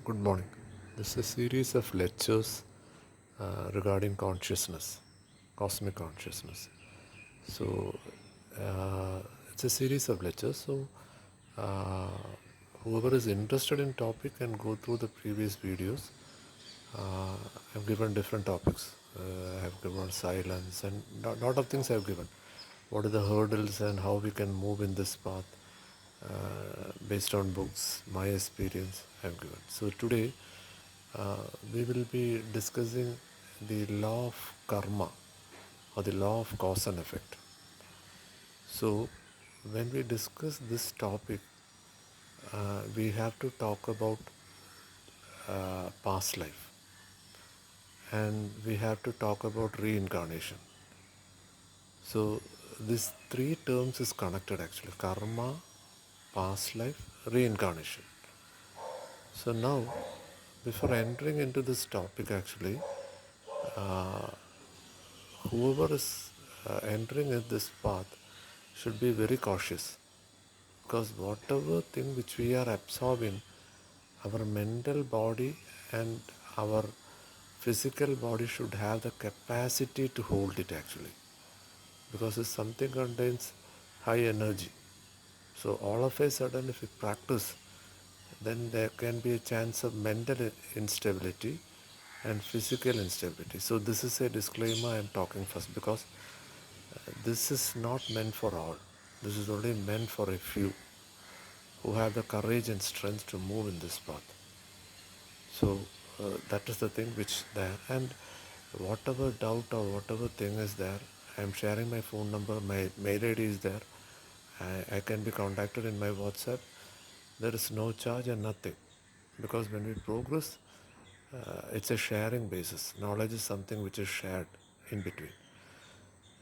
Good morning. This is a series of lectures regarding consciousness, cosmic consciousness. So, uh, it's a series of lectures. So, uh, whoever is interested in topic can go through the previous videos. Uh, I've given different topics. I have given silence and lot of things I have given. What are the hurdles and how we can move in this path based on books, my experience I have given. So today uh, we will be discussing the law of karma or the law of cause and effect. So when we discuss this topic, we have to talk about past life, and we have to talk about reincarnation. So these three terms is connected actually: karma, past life, reincarnation. So now, before entering into this topic, actually, whoever is entering in this path should be very cautious, because whatever thing which we are absorbing, our mental body and our physical body should have the capacity to hold it actually, because if something contains high energy, so all of a sudden if we practice, then there can be a chance of mental instability and physical instability. So this is a disclaimer I am talking first, because this is not meant for all. This is only meant for a few who have the courage and strength to move in this path. So that is the thing which there. And whatever doubt or whatever thing is there, I am sharing my phone number, my mail ID is there. I can be contacted in my WhatsApp. There is no charge and nothing, because when we progress, it's a sharing basis. Knowledge is something which is shared in between.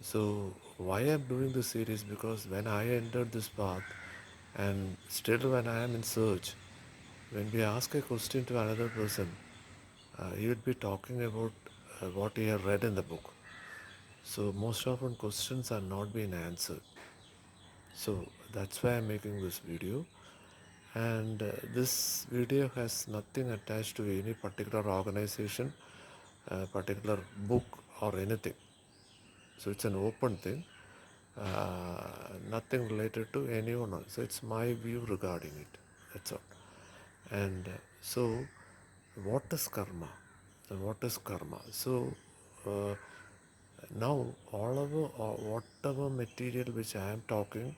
So why I'm doing this series? Because when I entered this path, and still when I am in search, when we ask a question to another person, he would be talking about what he had read in the book. So most often questions are not being answered. So that's why I'm making this video. And this video has nothing attached to any particular organization, particular book or anything. So it's an open thing, nothing related to anyone else. So it's my view regarding it. That's all. And so, what is karma? So what is karma? So uh, now all of whatever material which I am talking,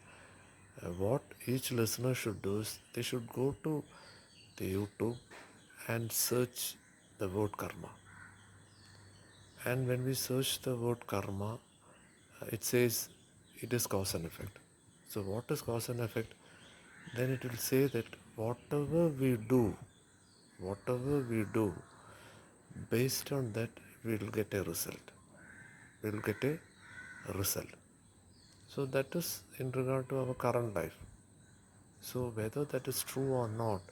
what each listener should do is they should go to the YouTube and search the word karma. And when we search the word karma, it says it is cause and effect. So what is cause and effect? Then it will say that whatever we do, based on that we will get a result. We will get a result. So that is in regard to our current life. So whether that is true or not,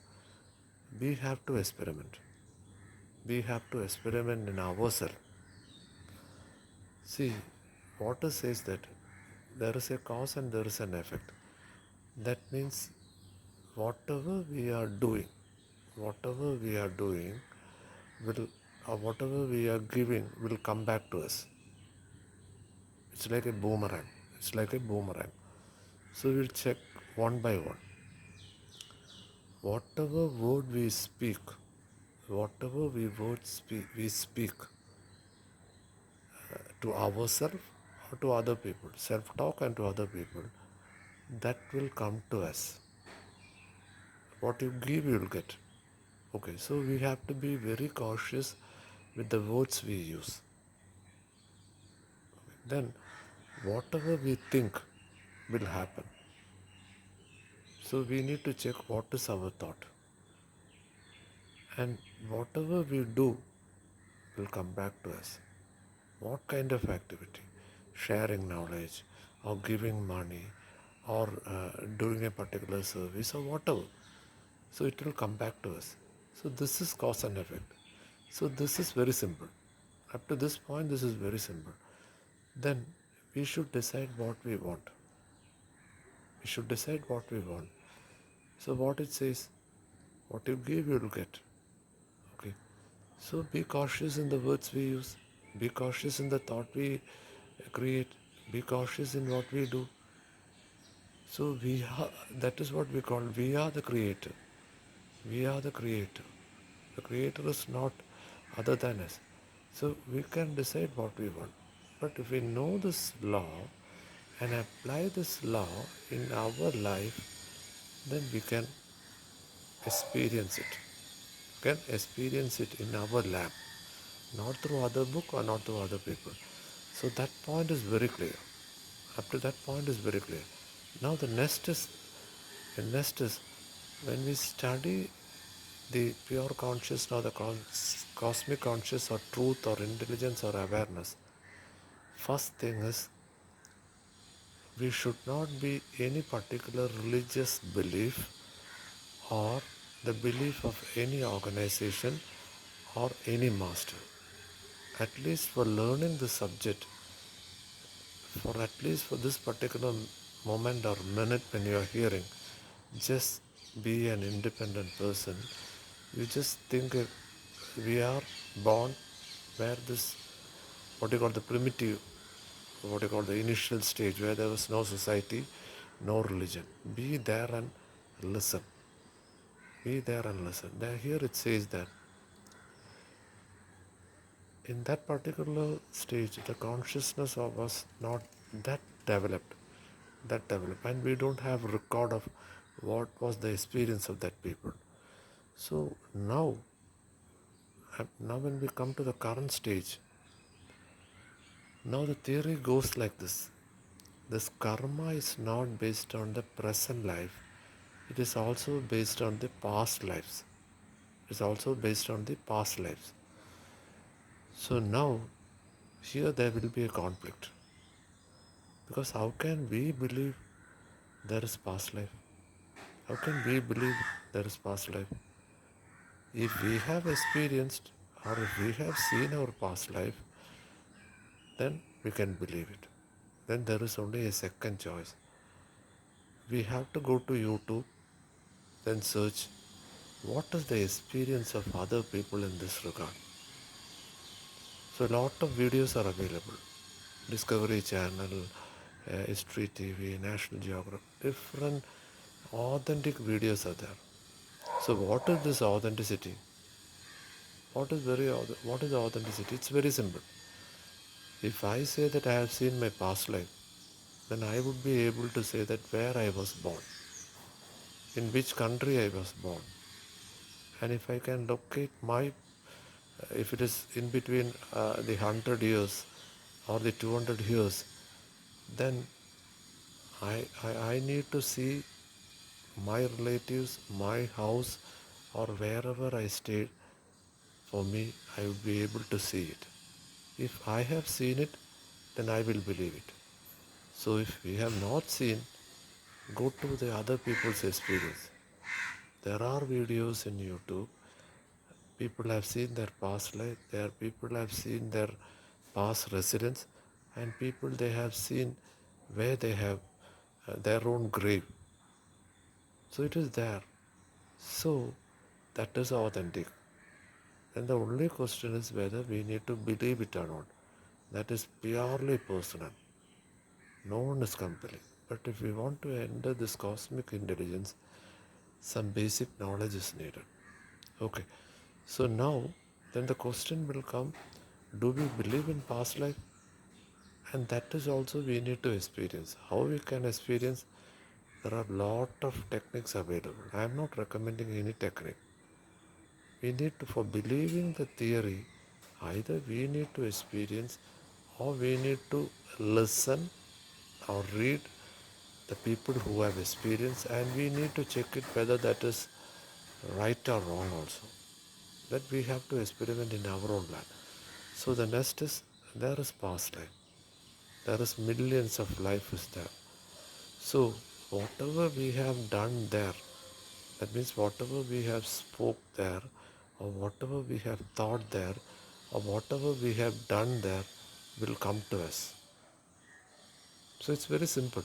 we have to experiment. We have to experiment in ourselves. See, water says that there is a cause and there is an effect. That means whatever we are doing will, or whatever we are giving will come back to us. It's like a boomerang. It's like a boomerang. So we'll check one by one. Whatever word we speak, whatever we speak to ourselves or to other people, self-talk and to other people, that will come to us. What you give, you will get. Okay, so we have to be very cautious with the words we use. Then, whatever we think will happen. So we need to check what is our thought. And whatever we do will come back to us. What kind of activity? Sharing knowledge, or giving money, or doing a particular service, or whatever. So it will come back to us. So this is cause and effect. So this is very simple. Up to this point, this is very simple. Then we should decide what we want. We should decide what we want. So what it says, what you give, you will get. So be cautious in the words we use, be cautious in the thought we create, be cautious in what we do. So that is what we call, we are the creator. We are the creator. The creator is not other than us. So we can decide what we want. But if we know this law and apply this law in our life, then we can experience it. Can experience it in our lab, not through other book or not through other people. So that point is very clear. Up to that point is very clear. Now the next is when we study the pure conscious or the cosmic conscious or truth or intelligence or awareness, first thing is we should not be any particular religious belief or the belief of any organization or any master. At least for learning the subject, for at least for this particular moment or minute when you are hearing, just be an independent person. You just think we are born where this, what you call the primitive, what you call the initial stage where there was no society, no religion. Be there and listen. Be there and listen. There, here it says that in that particular stage, the consciousness of us not that developed, and we don't have record of what was the experience of that people. So now when we come to the current stage, now the theory goes like this. This karma is not based on the present life. It is also based on the past lives. It is also based on the past lives. So now, here there will be a conflict. Because how can we believe there is past life? How can we believe there is past life? If we have experienced or if we have seen our past life, then we can believe it. Then there is only a second choice. We have to go to YouTube, then search what is the experience of other people in this regard. So a lot of videos are available. Discovery Channel, History TV, National Geographic, different authentic videos are there. So what is this authenticity? What is authenticity? It's very simple. If I say that I have seen my past life, then I would be able to say that where I was born, in which country I was born. And if I can locate if it is in between the 100 years or the 200 years, then I need to see my relatives, my house, or wherever I stayed. For me, I would be able to see it. If I have seen it, then I will believe it. So if we have not seen, go to the other people's experience. There are videos in YouTube. People have seen their past life. There people have seen their past residence, and people they have seen where they have their own grave. So it is there. So that is authentic. And the only question is whether we need to believe it or not. That is purely personal. No one is compelling. But if we want to enter this cosmic intelligence, some basic knowledge is needed. Okay. So now, then the question will come, do we believe in past life? And that is also we need to experience. How we can experience? There are lot of techniques available. I am not recommending any technique. We need to, for believing the theory, either we need to experience or we need to listen or read the people who have experience, and we need to check it whether that is right or wrong also. That we have to experiment in our own land. So the next is, there is past life. There is millions of life is there. So whatever we have done there, that means whatever we have spoke there, or whatever we have thought there, or whatever we have done there will come to us. So it's very simple.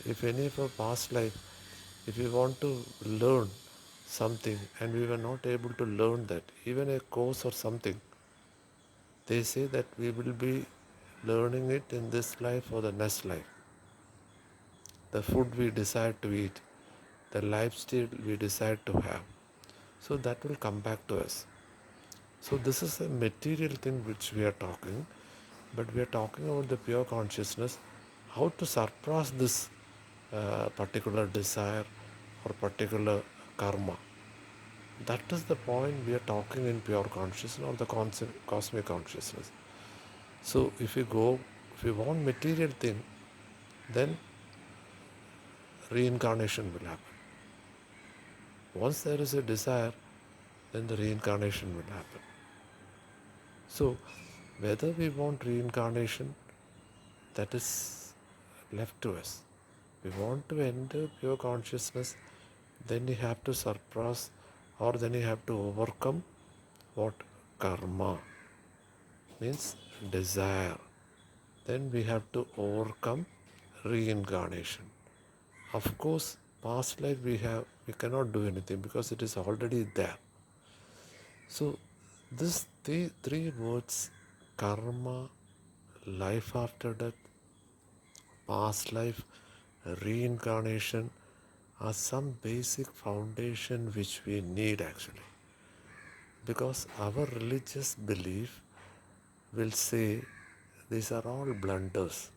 If any of our past life, if we want to learn something and we were not able to learn that, even a course or something, they say that we will be learning it in this life or the next life. The food we decide to eat, the lifestyle we decide to have. So that will come back to us. So this is a material thing which we are talking, but we are talking about the pure consciousness, how to surpass this particular desire or particular karma. That is the point we are talking in pure consciousness or the cosmic consciousness. So if we want material thing, then reincarnation will happen. Once there is a desire, then the reincarnation will happen. So whether we want reincarnation, that is left to us. We want to enter pure consciousness, then you have to surpass, or then you have to overcome what? Karma means desire. Then we have to overcome reincarnation. Of course, past life we cannot do anything because it is already there. So these three words, karma, life after death, past life, reincarnation, are some basic foundation which we need actually. Because our religious belief will say these are all blunders,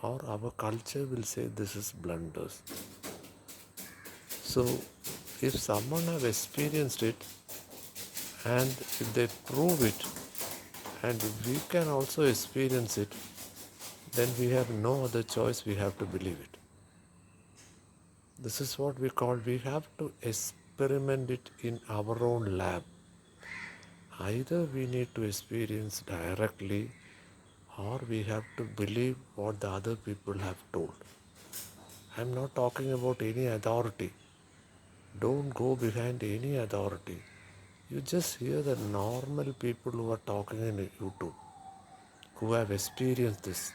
or our culture will say this is blunders. So if someone have experienced it and if they prove it and we can also experience it, then we have no other choice, we have to believe it. This is what we have to experiment it in our own lab. Either we need to experience directly or we have to believe what the other people have told. I'm not talking about any authority. Don't go behind any authority. You just hear the normal people who are talking in YouTube, who have experienced this.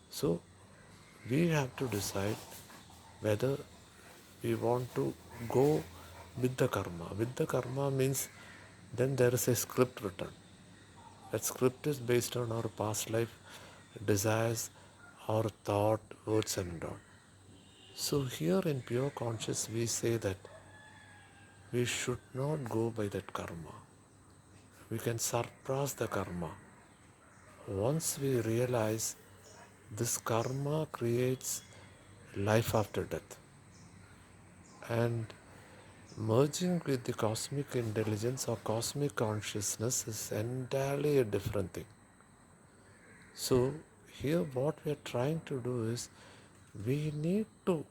So we have to decide whether we want to go with the karma. With the karma means then there is a script written. That script is based on our past life desires, our thought, words and all. So here in pure conscious we say that we should not go by that karma. We can surpass the karma. Once we realize this karma creates life after death, and merging with the cosmic intelligence or cosmic consciousness is entirely a different thing. So here what we are trying to do is we need to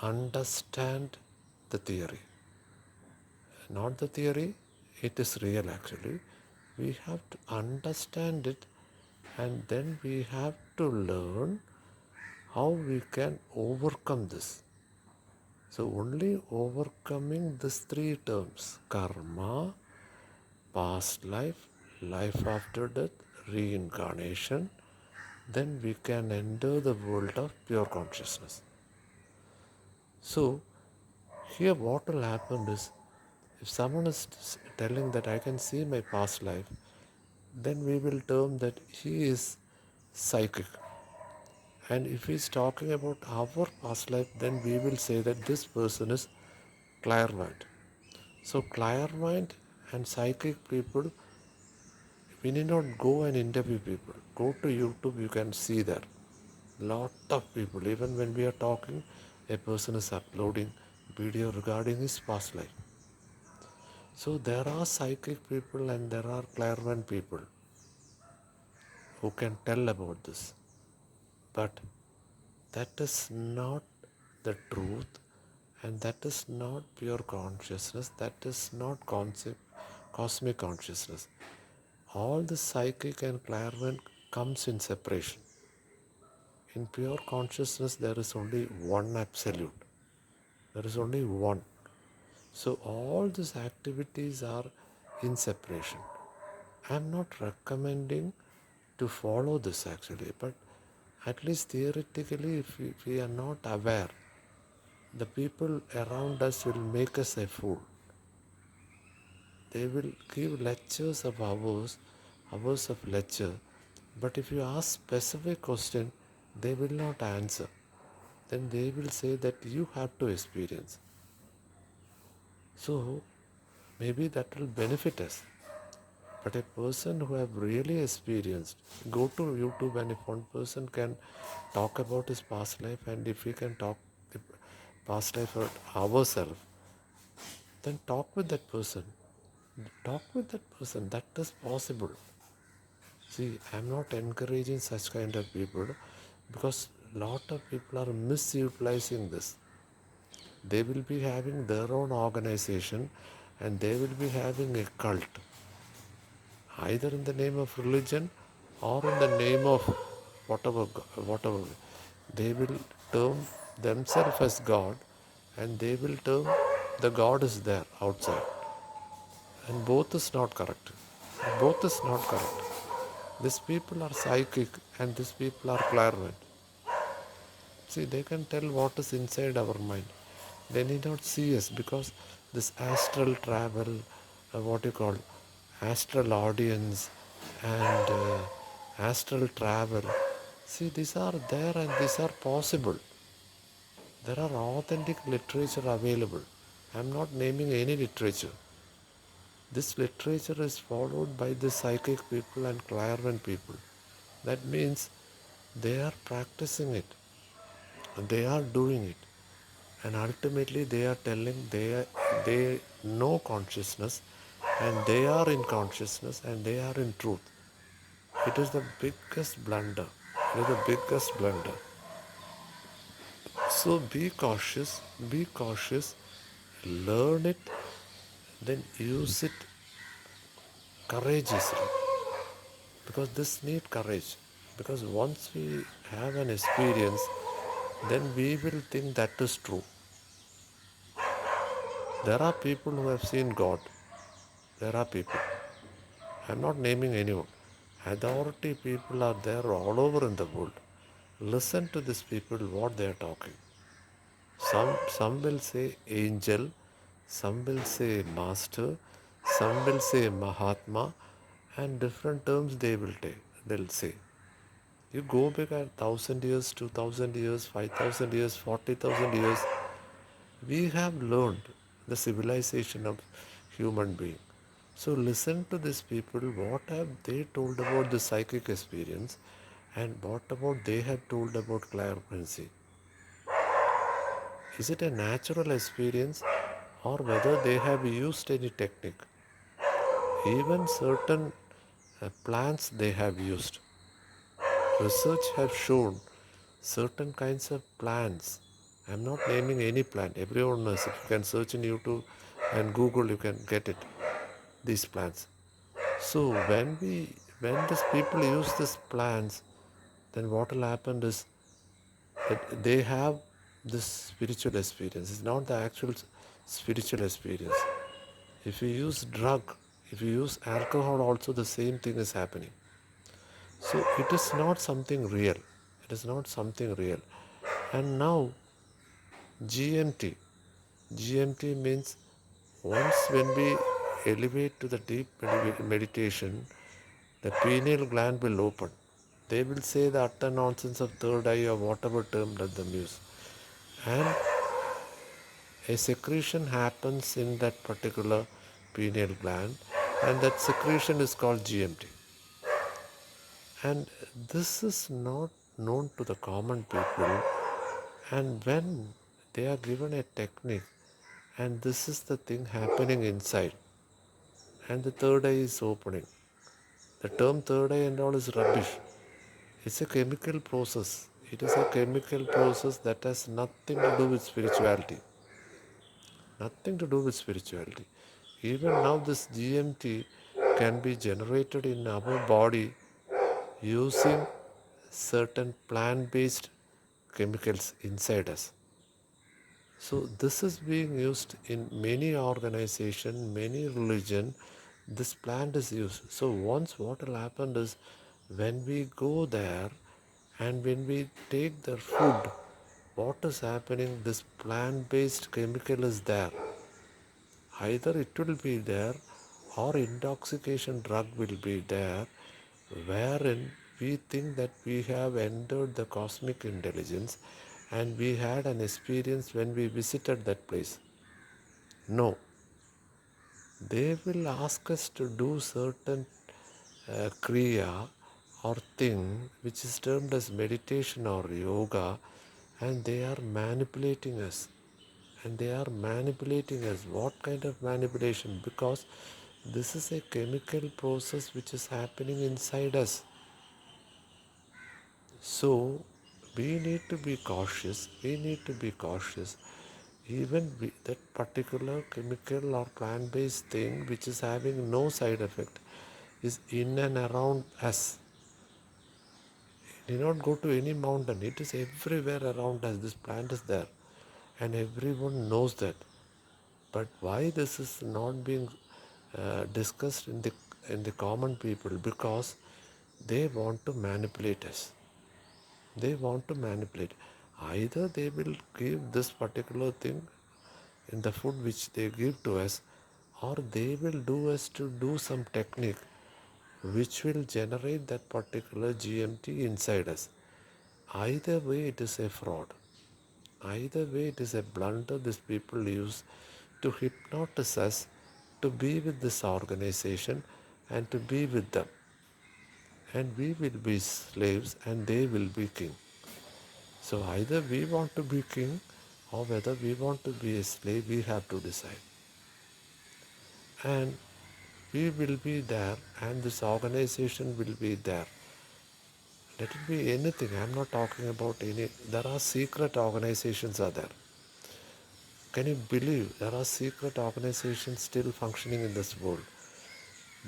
understand the theory. Not the theory, it is real actually. We have to understand it and then we have to learn how we can overcome this. So only overcoming these three terms, karma, past life, life after death, reincarnation, then we can enter the world of pure consciousness. So here what will happen is, if someone is telling that I can see my past life, then we will term that he is psychic. And if he is talking about our past life, then we will say that this person is clairvoyant. So clairvoyant and psychic people, we need not go and interview people. Go to YouTube, you can see there. Lot of people, even when we are talking, a person is uploading video regarding his past life. So there are psychic people and there are clairvoyant people who can tell about this. But that is not the truth and that is not pure consciousness, that is not cosmic consciousness. All the psychic and clairvoyant comes in separation. In pure consciousness there is only one absolute. There is only one. So all these activities are in separation. I am not recommending to follow this actually, but at least theoretically if we are not aware, the people around us will make us a fool. They will give lectures of hours of lecture, but if you ask specific question, they will not answer. Then they will say that you have to experience. So maybe that will benefit us. But a person who have really experienced, go to YouTube, and if one person can talk about his past life, and if we can talk the past life about ourselves, then talk with that person. Talk with that person. That is possible. See, I'm not encouraging such kind of people because lot of people are misutilizing this. They will be having their own organization and they will be having a cult, either in the name of religion or in the name of whatever. They will term themselves as God and they will term the God is there outside. And both is not correct. Both is not correct. These people are psychic and these people are clairvoyant. See, they can tell what is inside our mind. They need not see us because this astral travel, what you call astral audience and astral travel. See, these are there and these are possible. There are authentic literature available. I am not naming any literature. This literature is followed by the psychic people and clairvoyant people. That means they are practicing it. They are doing it. And ultimately they are telling they know consciousness and they are in consciousness and they are in truth. It is the biggest blunder. It is the biggest blunder. So be cautious, learn it, then use it courageously. Because this needs courage. Because once we have an experience, then we will think that is true. There are people who have seen God. There are people. I'm not naming anyone. Authority people are there all over in the world. Listen to these people, what they are talking. Some will say angel, some will say master, some will say Mahatma, and different terms they will take. They'll say. You go back at 1,000 years, 2,000 years, 5,000 years, 40,000 years. We have learned the civilization of human being. So listen to these people, what have they told about the psychic experience and what about they have told about clairvoyancy. Is it a natural experience or whether they have used any technique? Even certain plants they have used. Research have shown certain kinds of plants. I'm not naming any plant. Everyone knows. If you can search in YouTube and Google, you can get it. These plants. So when these people use these plants, then what will happen is that they have this spiritual experience. It's not the actual spiritual experience. If you use drug, if you use alcohol, also the same thing is happening. So it is not something real. It is not something real. And now GMT. GMT means once when we elevate to the deep meditation, the pineal gland will open. They will say the utter nonsense of third eye or whatever term let them use. And a secretion happens in that particular pineal gland and that secretion is called GMT. And this is not known to the common people. And when they are given a technique and this is the thing happening inside and the third eye is opening. The term third eye and all is rubbish. It's a chemical process. It is a chemical process that has nothing to do with spirituality. Nothing to do with spirituality. Even now this GMT can be generated in our body using certain plant-based chemicals inside us. So this is being used in many organizations, many religion. This plant is used. So once what will happen is when we go there and when we take their food, what is happening, this plant-based chemical is there. Either it will be there or intoxication drug will be there, wherein we think that we have entered the cosmic intelligence and we had an experience when we visited that place. No, they will ask us to do certain kriya or thing which is termed as meditation or yoga, and they are manipulating us. And they are manipulating us. What kind of manipulation? Because this is a chemical process which is happening inside us. So we need to be cautious. We need to be cautious. Even that particular chemical or plant-based thing which is having no side effect is in and around us. Do not go to any mountain. It is everywhere around us. This plant is there. And everyone knows that. But why this is not being discussed in the common people? Because they want to manipulate us. They want to manipulate. Either they will give this particular thing in the food which they give to us, or they will do us to do some technique which will generate that particular GMT inside us. Either way it is a fraud. Either way it is a blunder these people use to hypnotize us to be with this organization and to be with them. And we will be slaves and they will be king. So either we want to be king or whether we want to be a slave, we have to decide. And we will be there and this organization will be there. Let it be anything. I'm not talking about any. There are secret organizations are there. Can you believe there are secret organizations still functioning in this world?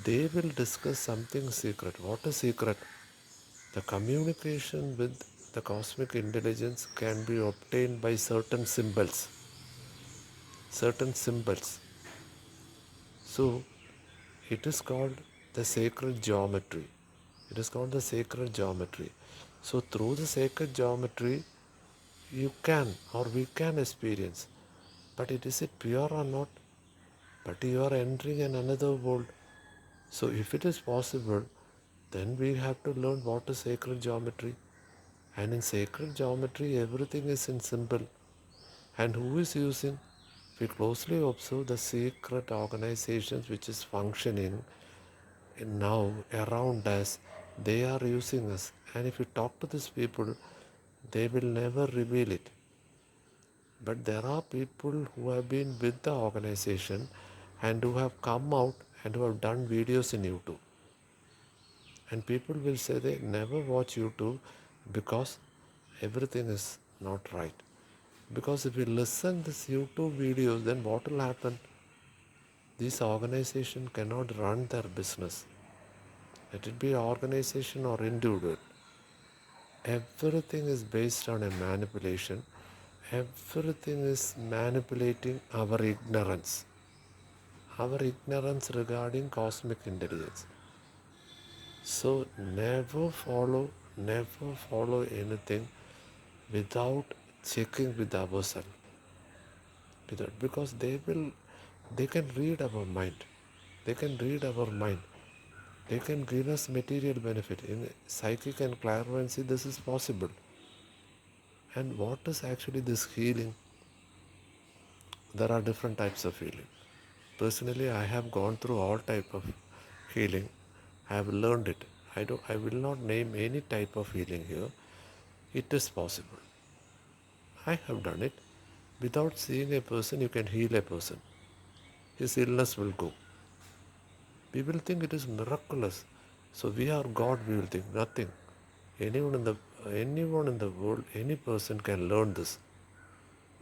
They will discuss something secret. What is secret? The communication with the cosmic intelligence can be obtained by certain symbols. Certain symbols. So it is called the sacred geometry. It is called the sacred geometry. So through the sacred geometry, you can or we can experience. But is it pure or not? But you are entering in another world. So if it is possible, then we have to learn what is sacred geometry. And in sacred geometry, everything is in symbol. And who is using? We closely observe the secret organizations which is functioning now around us. They are using us. And if you talk to these people, they will never reveal it. But there are people who have been with the organization and who have come out and who have done videos in YouTube. And people will say they never watch YouTube because everything is not right. Because if you listen these YouTube videos, then what will happen? This organization cannot run their business. Let it be organization or individual. Everything is based on a manipulation. Everything is manipulating our ignorance. Our ignorance regarding cosmic intelligence. So never follow anything without checking with ourselves. Because they can read our mind. They can read our mind. They can give us material benefit. In psychic and clairvoyancy, this is possible. And what is actually this healing? There are different types of healing. Personally, I have gone through all type of healing. I have learned it. I will not name any type of healing here. It is possible. I have done it. Without seeing a person, you can heal a person. His illness will go. We will think it is miraculous. So we are God, we will think nothing. Anyone in the world, any person can learn this.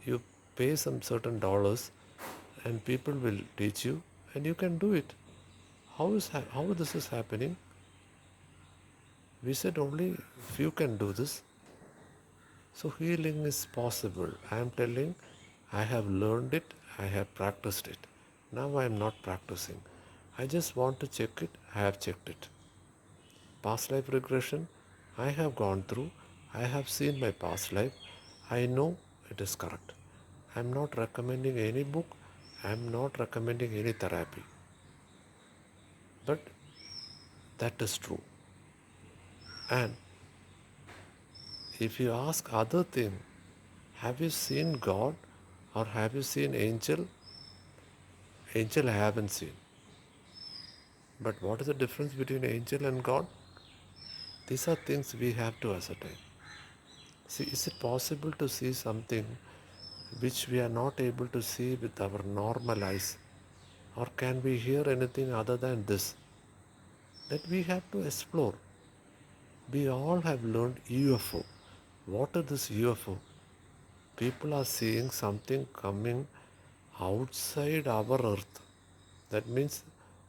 You pay some certain dollars and people will teach you and you can do it. How this is happening? We said only few can do this. So healing is possible. I am telling, I have learned it, I have practiced it. Now I am not practicing. I just want to check it, I have checked it. Past life regression, I have gone through, I have seen my past life, I know it is correct. I'm not recommending any book. I'm not recommending any therapy. But that is true. And if you ask other thing, have you seen God or have you seen angel? Angel I haven't seen. But what is the difference between angel and God? These are things we have to ascertain. See, is it possible to see something which we are not able to see with our normal eyes? Or can we hear anything other than this? That we have to explore. We all have learned UFO. What is this UFO? People are seeing something coming outside our earth. That means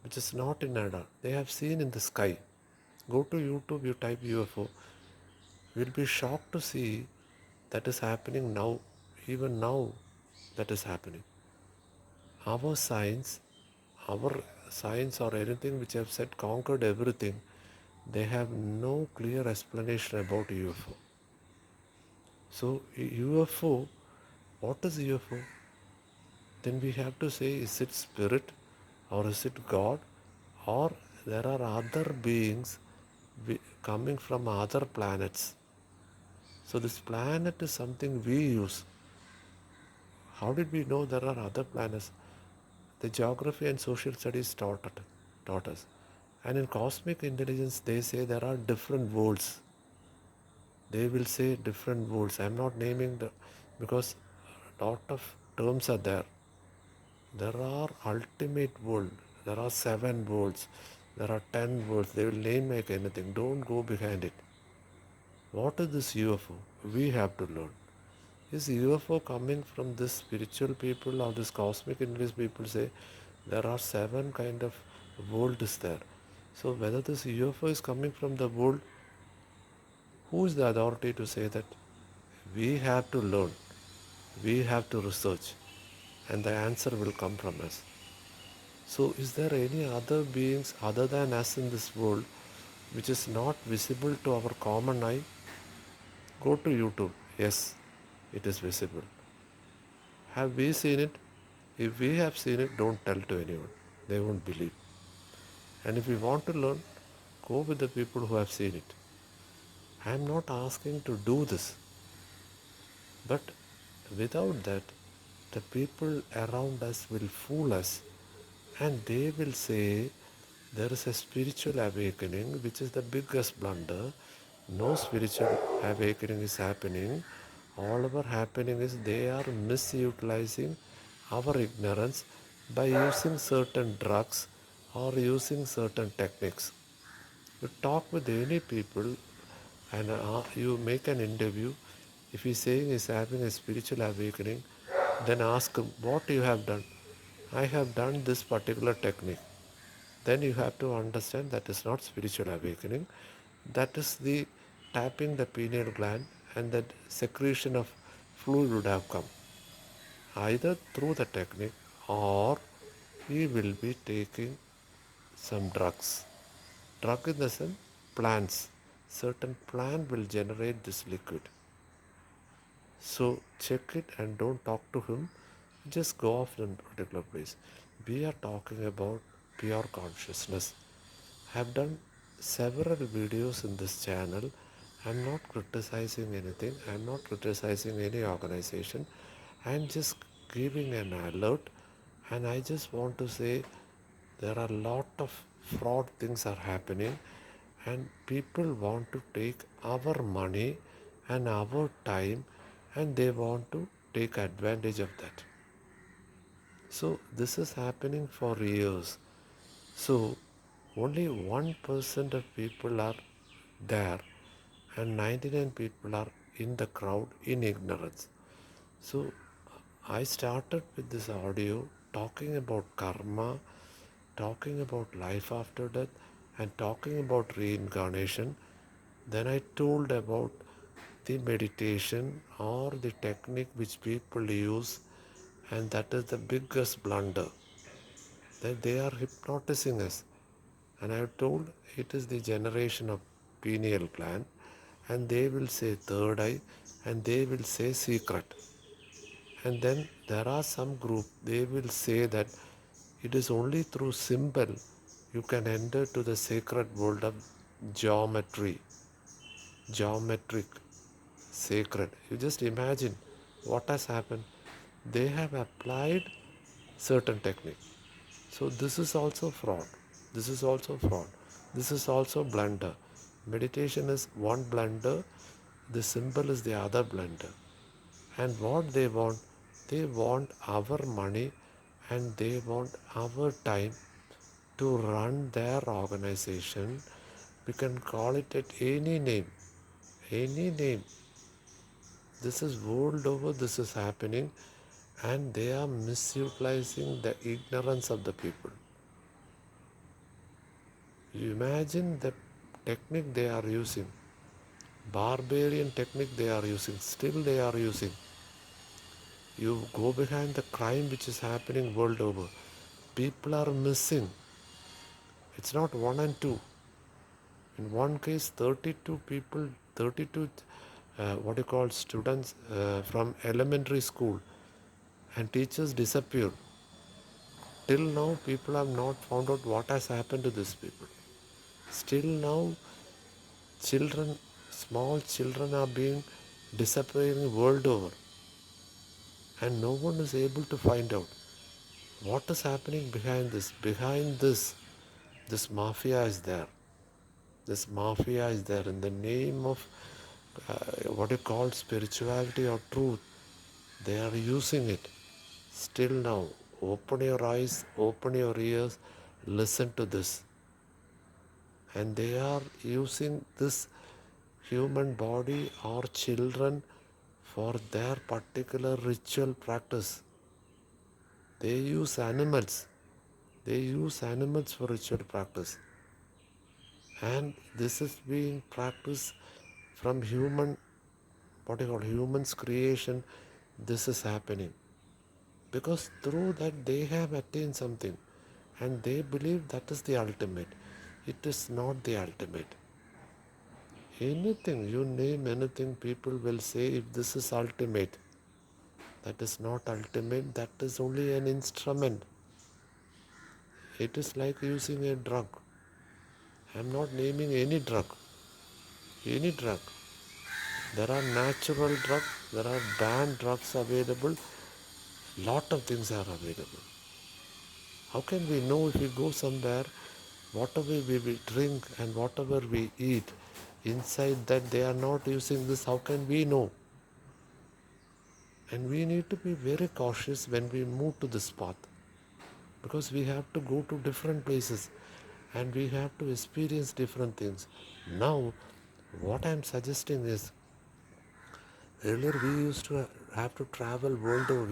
which is not in radar. They have seen in the sky. Go to YouTube, you type UFO. You'll be shocked to see that is happening now. Even now, that is happening. Our science, our science or anything which I have said conquered everything, they have no clear explanation about UFO. So UFO, what is UFO? Then we have to say, is it spirit or is it God or there are other beings coming from other planets. So this planet is something we use. How did we know there are other planets? The geography and social studies taught us. And in cosmic intelligence, they say there are different worlds. They will say different worlds. I'm not naming because a lot of terms are there. There are ultimate world. There are 7 worlds. There are 10 worlds. They will name like anything. Don't go behind it. What is this UFO? We have to learn. Is UFO coming from this spiritual people or this cosmic intelligence people say there are 7 kind of world is there. So whether this UFO is coming from the world, who is the authority to say that? We have to learn. We have to research. And the answer will come from us. So is there any other beings other than us in this world which is not visible to our common eye? Go to YouTube. Yes, it is visible. Have we seen it? If we have seen it, don't tell to anyone. They won't believe. And if you want to learn, go with the people who have seen it. I am not asking to do this. But without that, the people around us will fool us and they will say there is a spiritual awakening which is the biggest blunder. No spiritual awakening is happening. All over happening is they are misutilizing our ignorance by using certain drugs or using certain techniques. You talk with any people and you make an interview. If he's saying he's having a spiritual awakening, then ask him what you have done. I have done this particular technique. Then you have to understand that is not spiritual awakening. That is the tapping the pineal gland and that secretion of fluid would have come. Either through the technique or he will be taking some drugs. Drug in the sense plants. Certain plant will generate this liquid. So check it and don't talk to him. Just go off in a particular place. We are talking about pure consciousness. I have done several videos in this channel. I'm not criticizing anything. I'm not criticizing any organization. I'm just giving an alert and I just want to say there are a lot of fraud things are happening and people want to take our money and our time and they want to take advantage of that. So this is happening for years. So only 1% of people are there and 99 people are in the crowd in ignorance. So I started with this audio talking about karma, talking about life after death and talking about reincarnation. Then I told about the meditation or the technique which people use and that is the biggest blunder. That they are hypnotizing us. And I have told it is the generation of pineal gland and they will say third eye, and they will say secret. And then there are some group, they will say that it is only through symbol you can enter to the sacred world of geometry, geometric, sacred. You just imagine what has happened. They have applied certain technique. So this is also fraud. This is also fraud. This is also blunder. Meditation is one blunder. The symbol is the other blunder. And what they want our money and they want our time to run their organization. We can call it at any name. Any name. This is world over, this is happening, and they are misutilizing the ignorance of the people. You imagine the technique they are using, barbarian technique they are using, still they are using. You go behind the crime which is happening world over. People are missing. It's not one and two. In one case, 32 people, 32 what you call students from elementary school and teachers disappeared. Till now, people have not found out what has happened to these people. Still now, children, small children are being disappearing world over, and no one is able to find out what is happening behind this. Behind this mafia is there. This mafia is there in the name of what you call spirituality or truth. They are using it. Still now, open your eyes, open your ears, listen to this. And they are using this human body or children for their particular ritual practice. They use animals. They use animals for ritual practice. And this is being practiced from human, what you call humans creation. This is happening. Because through that they have attained something. And they believe that is the ultimate. It is not the ultimate. Anything, you name anything, people will say if this is ultimate. That is not ultimate, that is only an instrument. It is like using a drug. I am not naming any drug. Any drug. There are natural drugs, there are banned drugs available. Lot of things are available. How can we know if we go somewhere, whatever we will drink and whatever we eat, inside that they are not using this, how can we know? And we need to be very cautious when we move to this path, because we have to go to different places and we have to experience different things. Now, what I am suggesting is, earlier we used to have to travel world over.